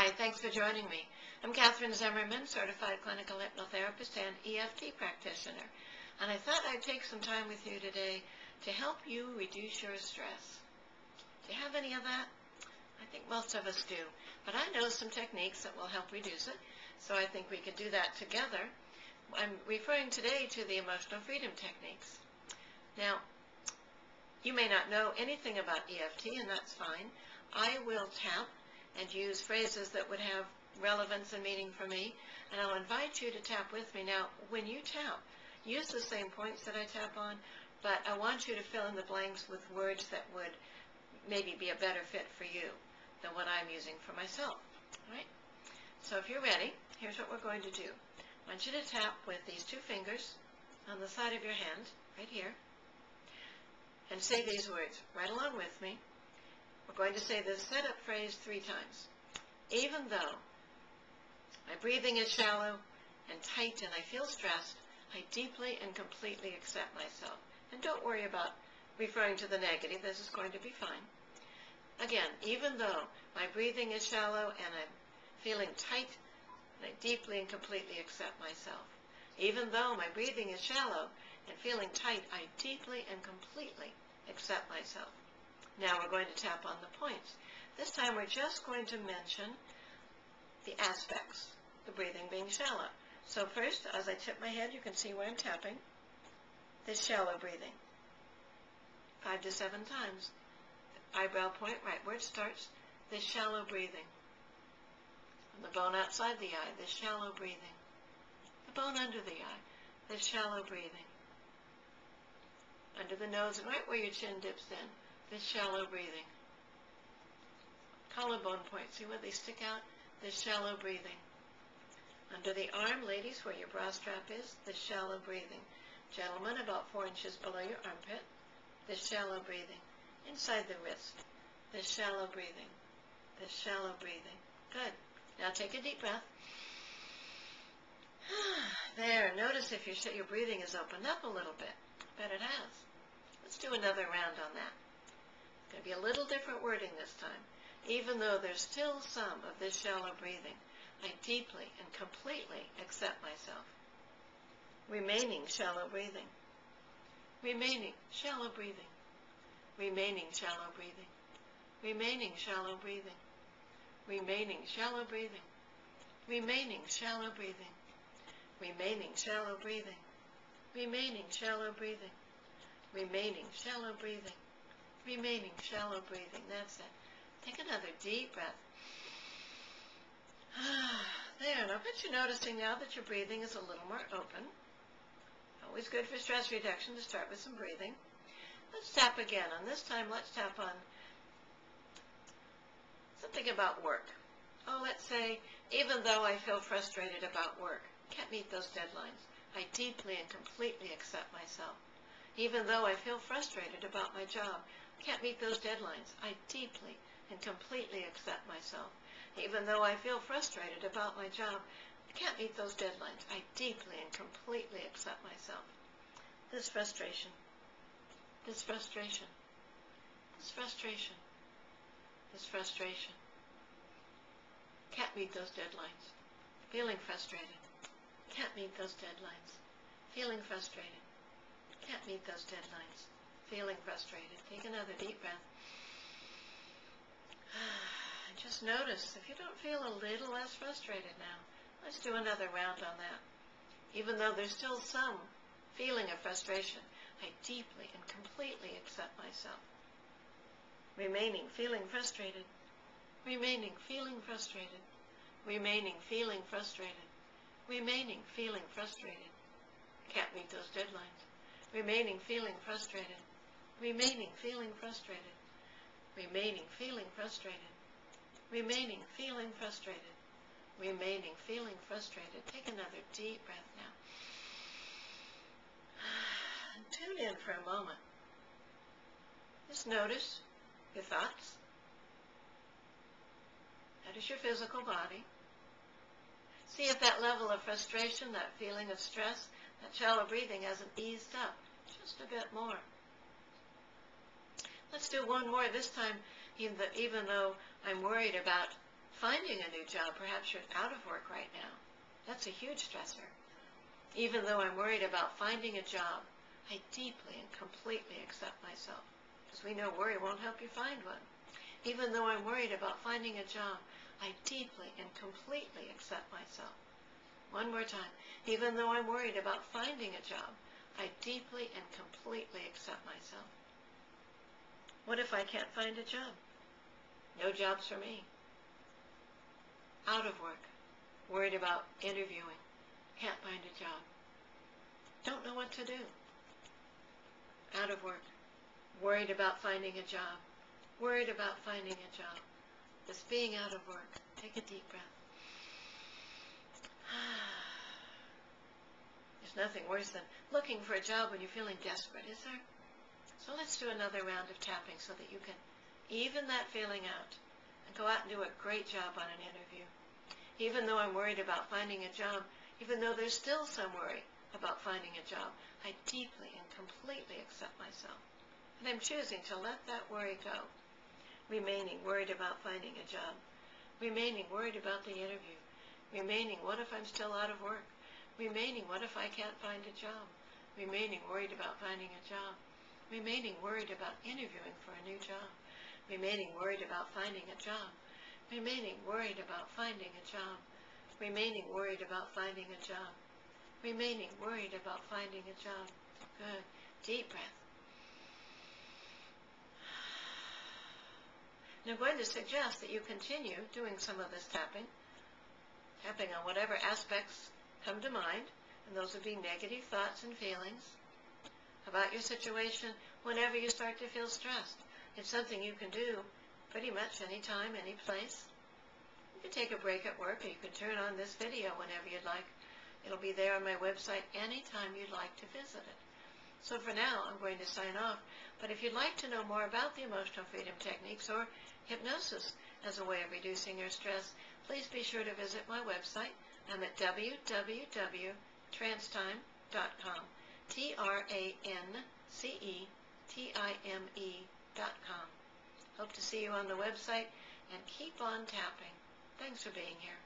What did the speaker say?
Hi, thanks for joining me. I'm Catherine Zimmerman, certified clinical hypnotherapist and EFT practitioner, and I thought I'd take some time with you today to help you reduce your stress. Do you have any of that? I think most of us do, but I know some techniques that will help reduce it, so I think we could do that together. I'm referring today to the emotional freedom techniques. Now, you may not know anything about EFT, and that's fine. I will tap and use phrases that would have relevance and meaning for me, and I'll invite you to tap with me. Now, when you tap, use the same points that I tap on, but I want you to fill in the blanks with words that would maybe be a better fit for you than what I'm using for myself. All right? So if you're ready, here's what we're going to do. I want you to tap with these two fingers on the side of your hand, right here, and say these words right along with me. We're going to say this setup phrase 3 times. Even though my breathing is shallow and tight and I feel stressed, I deeply and completely accept myself. And don't worry about referring to the negative. This is going to be fine. Again, even though my breathing is shallow and I'm feeling tight, and I deeply and completely accept myself. Even though my breathing is shallow and feeling tight, I deeply and completely accept myself. Now we're going to tap on the points. This time we're just going to mention the aspects, the breathing being shallow. So first, as I tip my head, you can see where I'm tapping. This shallow breathing. 5 to 7 times. The eyebrow point right where it starts. This shallow breathing. On the bone outside the eye, this shallow breathing. The bone under the eye, this shallow breathing. Under the nose and right where your chin dips in, this shallow breathing. Collarbone points, see where they stick out? This shallow breathing. Under the arm, ladies, where your bra strap is, this shallow breathing. Gentlemen, about 4 inches below your armpit, this shallow breathing. Inside the wrist, this shallow breathing. This shallow breathing. Good. Now take a deep breath. There, notice if your breathing has opened up a little bit. I bet it has. Let's do another round on that. It's going to be a little different wording this time. Even though there's still some of this shallow breathing, I deeply and completely accept myself. Remaining shallow breathing. Remaining shallow breathing. Remaining shallow breathing. Remaining shallow breathing. Remaining shallow breathing. Remaining shallow breathing. Remaining shallow breathing. Remaining shallow breathing. Remaining shallow breathing. Remaining shallow breathing. That's it. Take another deep breath. There. Now, but you're noticing now that your breathing is a little more open. Always good for stress reduction to start with some breathing. Let's tap again. And this time, let's tap on something about work. Oh, let's say, even though I feel frustrated about work, can't meet those deadlines, I deeply and completely accept myself. Even though I feel frustrated about my job, can't meet those deadlines, I deeply and completely accept myself. Even though I feel frustrated about my job, I can't meet those deadlines, I deeply and completely accept myself. This frustration, this frustration, this frustration, this frustration. Can't meet those deadlines. Feeling frustrated. Can't meet those deadlines. Feeling frustrated. Can't meet those deadlines. Feeling frustrated. Take another deep breath. And just notice if you don't feel a little less frustrated now. Let's do another round on that. Even though there's still some feeling of frustration, I deeply and completely accept myself. Remaining feeling frustrated. Remaining feeling frustrated. Remaining feeling frustrated. Remaining feeling frustrated. Can't meet those deadlines. Remaining feeling frustrated. Remaining feeling frustrated. Remaining feeling frustrated. Remaining feeling frustrated. Remaining feeling frustrated. Take another deep breath now. And tune in for a moment. Just notice your thoughts. Notice your physical body. See if that level of frustration, that feeling of stress, that shallow breathing hasn't eased up just a bit more. Let's do one more. This time, even though I'm worried about finding a new job. Perhaps you're out of work right now. That's a huge stressor. Even though I'm worried about finding a job, I deeply and completely accept myself. Because we know worry won't help you find one. Even though I'm worried about finding a job, I deeply and completely accept myself. One more time. Even though I'm worried about finding a job, I deeply and completely accept myself. What if I can't find a job? No jobs for me. Out of work. Worried about interviewing. Can't find a job. Don't know what to do. Out of work. Worried about finding a job. Worried about finding a job. This being out of work. Take a deep breath. There's nothing worse than looking for a job when you're feeling desperate, is there? So let's do another round of tapping so that you can even that feeling out and go out and do a great job on an interview. Even though I'm worried about finding a job, even though there's still some worry about finding a job, I deeply and completely accept myself. And I'm choosing to let that worry go. Remaining worried about finding a job. Remaining worried about the interview. Remaining, what if I'm still out of work? Remaining, what if I can't find a job? Remaining worried about finding a job. Remaining worried about interviewing for a new job. Remaining worried about finding a job. Remaining worried about finding a job. Remaining worried about finding a job. Remaining worried about finding a job. Good. Deep breath. And I'm going to suggest that you continue doing some of this tapping on whatever aspects come to mind, and those would be negative thoughts and feelings about your situation whenever you start to feel stressed. It's something you can do pretty much any time, any place. You can take a break at work, or you can turn on this video whenever you'd like. It'll be there on my website anytime you'd like to visit it. So for now, I'm going to sign off. But if you'd like to know more about the emotional freedom techniques or hypnosis as a way of reducing your stress, please be sure to visit my website. I'm at www.trancetime.com. TRANCETIME.com. Hope to see you on the website, and keep on tapping. Thanks for being here.